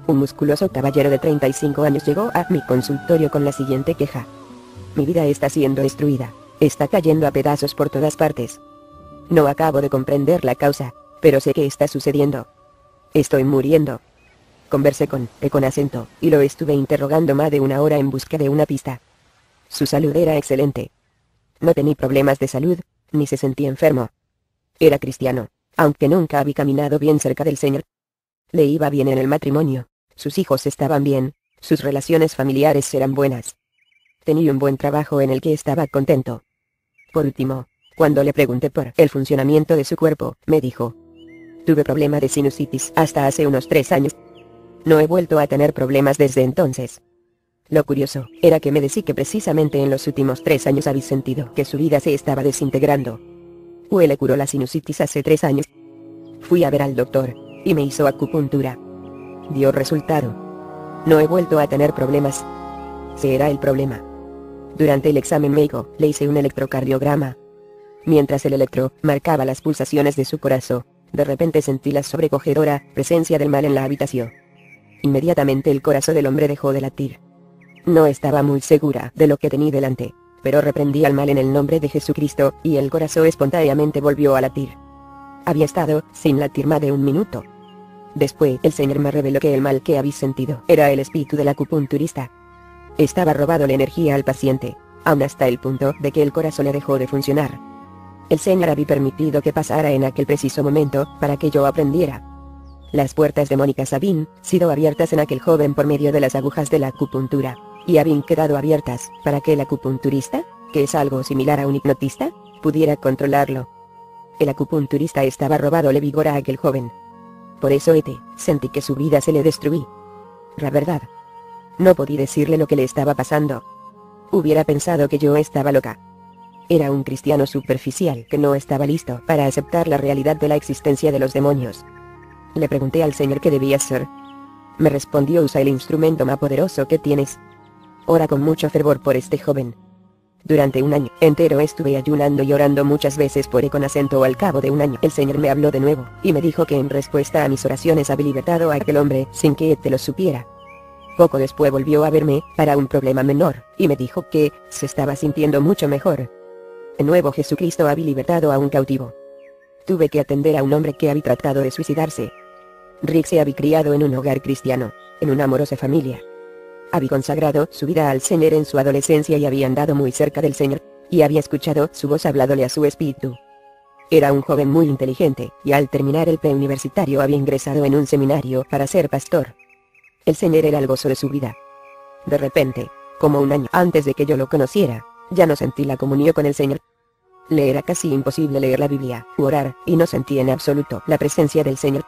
Un musculoso caballero de 35 años llegó a mi consultorio con la siguiente queja: "Mi vida está siendo destruida, está cayendo a pedazos por todas partes. No acabo de comprender la causa, pero sé que está sucediendo. Estoy muriendo". Conversé con acento, y lo estuve interrogando más de 1 hora en busca de una pista. Su salud era excelente. No tenía problemas de salud, ni se sentía enfermo. Era cristiano, aunque nunca había caminado bien cerca del Señor. Le iba bien en el matrimonio, sus hijos estaban bien, sus relaciones familiares eran buenas. Tenía un buen trabajo en el que estaba contento. Por último, cuando le pregunté por el funcionamiento de su cuerpo, me dijo: tuve problema de sinusitis hasta hace unos 3 años. No he vuelto a tener problemas desde entonces. Lo curioso era que me decía que precisamente en los últimos 3 años había sentido que su vida se estaba desintegrando. Le curó la sinusitis hace 3 años. Fui a ver al doctor, y me hizo acupuntura. Dio resultado. No he vuelto a tener problemas. Ese era el problema. Durante el examen médico, le hice un electrocardiograma. Mientras el electro marcaba las pulsaciones de su corazón, de repente sentí la sobrecogedora presencia del mal en la habitación. Inmediatamente el corazón del hombre dejó de latir. No estaba muy segura de lo que tenía delante, pero reprendí al mal en el nombre de Jesucristo, y el corazón espontáneamente volvió a latir. Había estado sin latir más de 1 minuto. Después el Señor me reveló que el mal que había sentido era el espíritu del acupunturista. Estaba robando la energía al paciente, aun hasta el punto de que el corazón le dejó de funcionar. El Señor había permitido que pasara en aquel preciso momento, para que yo aprendiera. Las puertas demónicas habían sido abiertas en aquel joven por medio de las agujas de la acupuntura, y habían quedado abiertas, para que el acupunturista, que es algo similar a un hipnotista, pudiera controlarlo. El acupunturista estaba robándole vigor a aquel joven. Por eso sentí que su vida se le destruí. La verdad. No podía decirle lo que le estaba pasando. Hubiera pensado que yo estaba loca. Era un cristiano superficial que no estaba listo para aceptar la realidad de la existencia de los demonios. Le pregunté al Señor qué debía hacer. Me respondió: usa el instrumento más poderoso que tienes. Ora con mucho fervor por este joven. Durante 1 año entero estuve ayunando y orando muchas veces por él con acento. Al cabo de 1 año el Señor me habló de nuevo, y me dijo que en respuesta a mis oraciones había libertado a aquel hombre sin que lo supiera. Poco después volvió a verme, para un problema menor, y me dijo que se estaba sintiendo mucho mejor. De nuevo Jesucristo había libertado a un cautivo. Tuve que atender a un hombre que había tratado de suicidarse. Rick se había criado en un hogar cristiano, en una amorosa familia. Había consagrado su vida al Señor en su adolescencia y había andado muy cerca del Señor, y había escuchado su voz hablándole a su espíritu. Era un joven muy inteligente, y al terminar el preuniversitario había ingresado en un seminario para ser pastor. El Señor era el gozo de su vida. De repente, como 1 año antes de que yo lo conociera, ya no sentí la comunión con el Señor. Le era casi imposible leer la Biblia u orar, y no sentí en absoluto la presencia del Señor.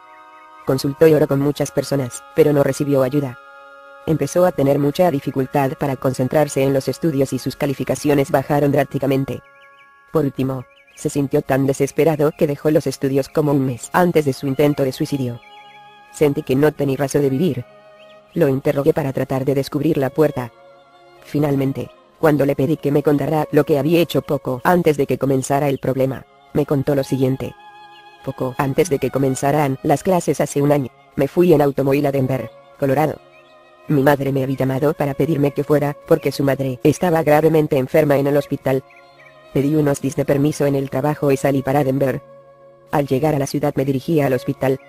Consultó y oró con muchas personas, pero no recibió ayuda. Empezó a tener mucha dificultad para concentrarse en los estudios y sus calificaciones bajaron drásticamente. Por último, se sintió tan desesperado que dejó los estudios como 1 mes antes de su intento de suicidio. Sentí que no tenía razón de vivir. Lo interrogué para tratar de descubrir la puerta. Finalmente, cuando le pedí que me contara lo que había hecho poco antes de que comenzara el problema, me contó lo siguiente. Poco antes de que comenzaran las clases hace 1 año, me fui en automóvil a Denver, Colorado. Mi madre me había llamado para pedirme que fuera, porque su madre estaba gravemente enferma en el hospital. Pedí unos días de permiso en el trabajo y salí para Denver. Al llegar a la ciudad me dirigí al hospital.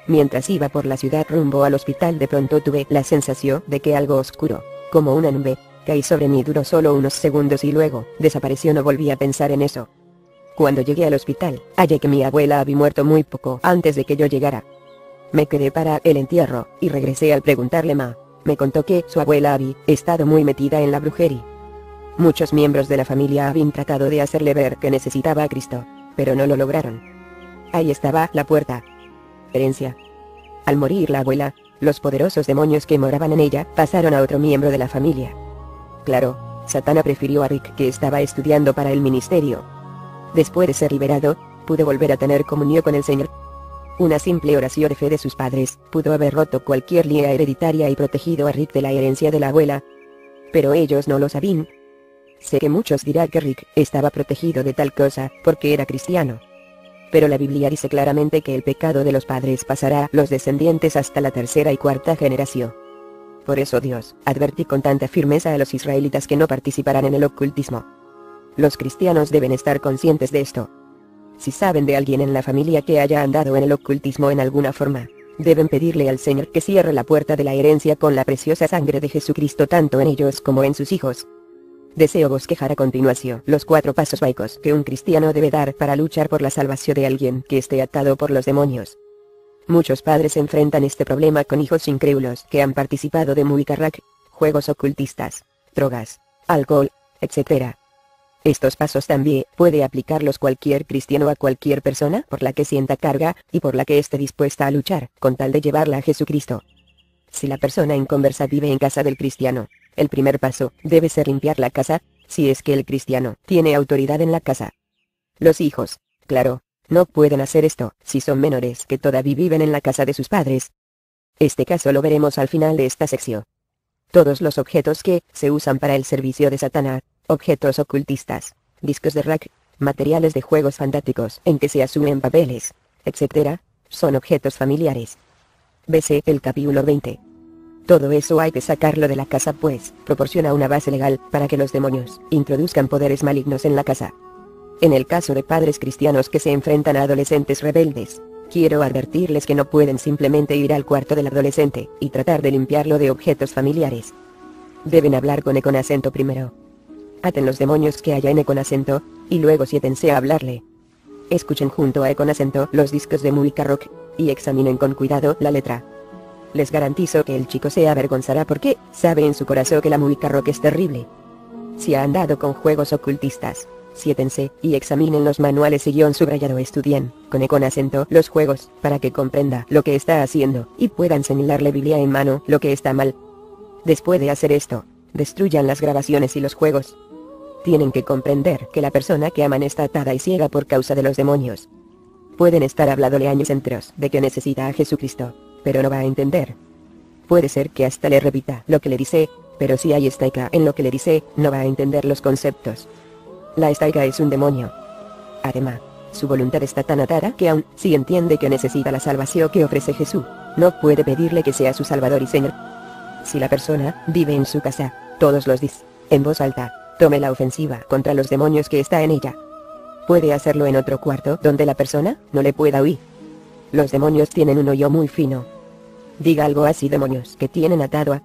Mientras iba por la ciudad rumbo al hospital, de pronto tuve la sensación de que algo oscuro, como una nube, caí sobre mí. Duró solo unos segundos y luego desapareció. No volví a pensar en eso. Cuando llegué al hospital, hallé que mi abuela había muerto muy poco antes de que yo llegara. Me quedé para el entierro, y regresé al preguntarle más. Me contó que su abuela había estado muy metida en la brujería. Muchos miembros de la familia habían tratado de hacerle ver que necesitaba a Cristo, pero no lo lograron. Ahí estaba la puerta. Herencia. Al morir la abuela, los poderosos demonios que moraban en ella pasaron a otro miembro de la familia. Claro, Satana prefirió a Rick, que estaba estudiando para el ministerio. Después de ser liberado, pudo volver a tener comunión con el Señor. Una simple oración de fe de sus padres pudo haber roto cualquier línea hereditaria y protegido a Rick de la herencia de la abuela. Pero ellos no lo sabían. Sé que muchos dirán que Rick estaba protegido de tal cosa porque era cristiano. Pero la Biblia dice claramente que el pecado de los padres pasará a los descendientes hasta la 3ª y 4ª generación. Por eso Dios advertí con tanta firmeza a los israelitas que no participarán en el ocultismo. Los cristianos deben estar conscientes de esto. Si saben de alguien en la familia que haya andado en el ocultismo en alguna forma, deben pedirle al Señor que cierre la puerta de la herencia con la preciosa sangre de Jesucristo tanto en ellos como en sus hijos. Deseo bosquejar a continuación los 4 pasos básicos que un cristiano debe dar para luchar por la salvación de alguien que esté atado por los demonios. Muchos padres enfrentan este problema con hijos incrédulos que han participado de muikarrak, juegos ocultistas, drogas, alcohol, etc. Estos pasos también puede aplicarlos cualquier cristiano a cualquier persona por la que sienta carga y por la que esté dispuesta a luchar con tal de llevarla a Jesucristo. Si la persona en conversa vive en casa del cristiano, el primer paso debe ser limpiar la casa, si es que el cristiano tiene autoridad en la casa. Los hijos, claro, no pueden hacer esto si son menores que todavía viven en la casa de sus padres. Este caso lo veremos al final de esta sección. Todos los objetos que se usan para el servicio de Satanás, objetos ocultistas, discos de rack, materiales de juegos fantásticos en que se asumen papeles, etc., son objetos familiares. Vese el capítulo 20. Todo eso hay que sacarlo de la casa pues proporciona una base legal para que los demonios introduzcan poderes malignos en la casa. En el caso de padres cristianos que se enfrentan a adolescentes rebeldes, quiero advertirles que no pueden simplemente ir al cuarto del adolescente y tratar de limpiarlo de objetos familiares. Deben hablar con Econacento primero. Aten los demonios que haya en Econacento, y luego siéntense a hablarle. Escuchen junto a Econacento los discos de muikarrak, y examinen con cuidado la letra. Les garantizo que el chico se avergonzará porque sabe en su corazón que la muikarrak es terrible. Si ha andado con juegos ocultistas, siéntense y examinen los manuales y guión subrayado. Estudien con Econacento los juegos para que comprenda lo que está haciendo y puedan señalarle Biblia en mano lo que está mal. Después de hacer esto, destruyan las grabaciones y los juegos. Tienen que comprender que la persona que aman está atada y ciega por causa de los demonios. Pueden estar hablándole años enteros de que necesita a Jesucristo, pero no va a entender. Puede ser que hasta le repita lo que le dice, pero si hay estaika en lo que le dice, no va a entender los conceptos. La estaika es un demonio. Además, su voluntad está tan atada que aun si entiende que necesita la salvación que ofrece Jesús, no puede pedirle que sea su Salvador y Señor. Si la persona vive en su casa, todos los días, en voz alta, tome la ofensiva contra los demonios que está en ella. Puede hacerlo en otro cuarto donde la persona no le pueda oír. Los demonios tienen un oído muy fino. Diga algo así: demonios que tienen atado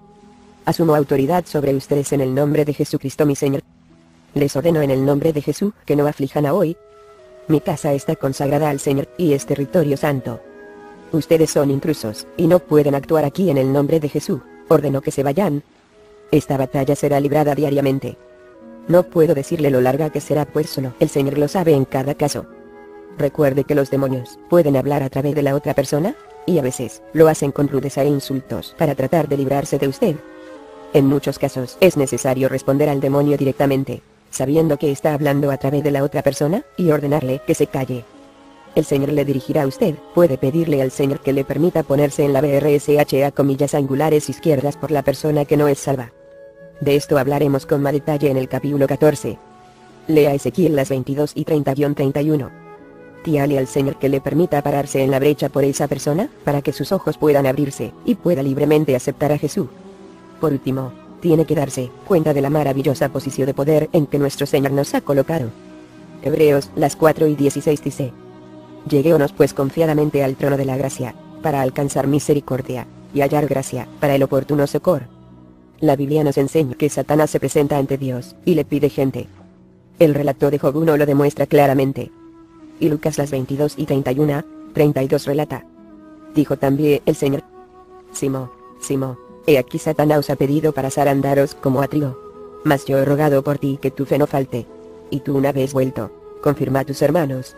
asumo autoridad sobre ustedes en el nombre de Jesucristo mi Señor. Les ordeno en el nombre de Jesús que no aflijan a hoy. Mi casa está consagrada al Señor y es territorio santo. Ustedes son intrusos y no pueden actuar aquí en el nombre de Jesús. Ordeno que se vayan. Esta batalla será librada diariamente. No puedo decirle lo larga que será pues solo el Señor lo sabe en cada caso. Recuerde que los demonios pueden hablar a través de la otra persona, y a veces lo hacen con rudeza e insultos para tratar de librarse de usted. En muchos casos es necesario responder al demonio directamente, sabiendo que está hablando a través de la otra persona, y ordenarle que se calle. El Señor le dirigirá a usted. Puede pedirle al Señor que le permita ponerse en la BRSH comillas angulares izquierdas por la persona que no es salva. De esto hablaremos con más detalle en el capítulo 14. Lea Ezequiel las 22 y 30-31. Dígale al Señor que le permita pararse en la brecha por esa persona, para que sus ojos puedan abrirse, y pueda libremente aceptar a Jesús. Por último, tiene que darse cuenta de la maravillosa posición de poder en que nuestro Señor nos ha colocado. Hebreos las 4 y 16 dice: Lleguémonos pues confiadamente al trono de la gracia, para alcanzar misericordia, y hallar gracia para el oportuno socorro. La Biblia nos enseña que Satanás se presenta ante Dios, y le pide gente. El relato de Job 1 lo demuestra claramente. Y Lucas las 22 y 31-32 relata: Dijo también el Señor: Simón, Simón, he aquí Satanás os ha pedido para zarandaros como a trigo. Mas yo he rogado por ti que tu fe no falte. Y tú una vez vuelto, confirma a tus hermanos.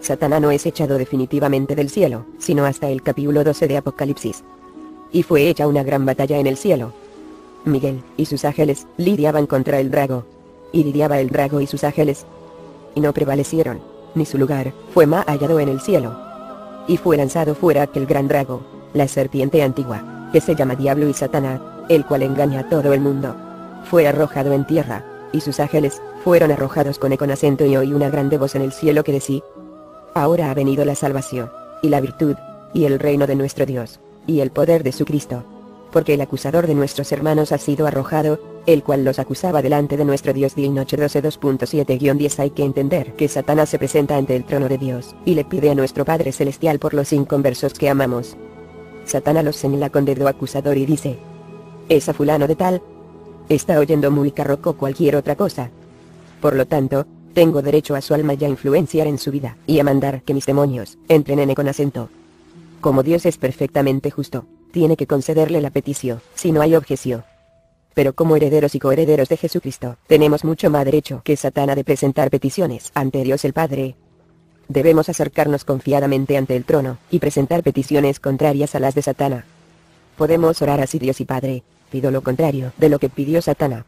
Satanás no es echado definitivamente del cielo, sino hasta el capítulo 12 de Apocalipsis. Y fue hecha una gran batalla en el cielo. Miguel y sus ángeles lidiaban contra el drago. Y lidiaba el drago y sus ángeles. Y no prevalecieron, ni su lugar fue más hallado en el cielo. Y fue lanzado fuera aquel gran drago, la serpiente antigua, que se llama Diablo y Satanás, el cual engaña a todo el mundo. Fue arrojado en tierra, y sus ángeles fueron arrojados con eco acento, y oí una grande voz en el cielo que decía: Ahora ha venido la salvación, y la virtud, y el reino de nuestro Dios, y el poder de su Cristo. Porque el acusador de nuestros hermanos ha sido arrojado, el cual los acusaba delante de nuestro Dios día y noche. 12.2.7-10 Hay que entender que Satanás se presenta ante el trono de Dios, y le pide a nuestro Padre Celestial por los inconversos que amamos. Satanás los señala con dedo acusador y dice: Es a fulano de tal. está oyendo muy carroco o cualquier otra cosa. Por lo tanto, tengo derecho a su alma y a influenciar en su vida, y a mandar que mis demonios entren en con acento. Como Dios es perfectamente justo, tiene que concederle la petición, si no hay objeción. Pero como herederos y coherederos de Jesucristo, tenemos mucho más derecho que Satán de presentar peticiones ante Dios el Padre. Debemos acercarnos confiadamente ante el trono, y presentar peticiones contrarias a las de Satán. Podemos orar así: Dios y Padre, pido lo contrario de lo que pidió Satán.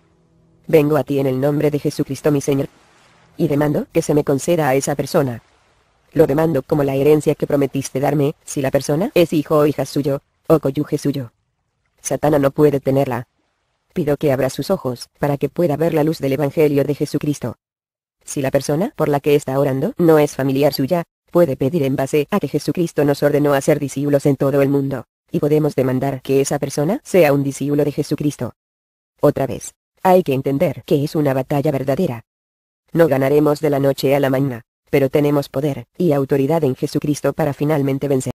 Vengo a ti en el nombre de Jesucristo mi Señor, y demando que se me conceda a esa persona. Lo demando como la herencia que prometiste darme, si la persona es hijo o hija suyo, o cónyuge suyo. Satán no puede tenerla. Pido que abra sus ojos, para que pueda ver la luz del Evangelio de Jesucristo. Si la persona por la que está orando no es familiar suya, puede pedir en base a que Jesucristo nos ordenó a ser discípulos en todo el mundo, y podemos demandar que esa persona sea un discípulo de Jesucristo. Otra vez, hay que entender que es una batalla verdadera. No ganaremos de la noche a la mañana, pero tenemos poder y autoridad en Jesucristo para finalmente vencer.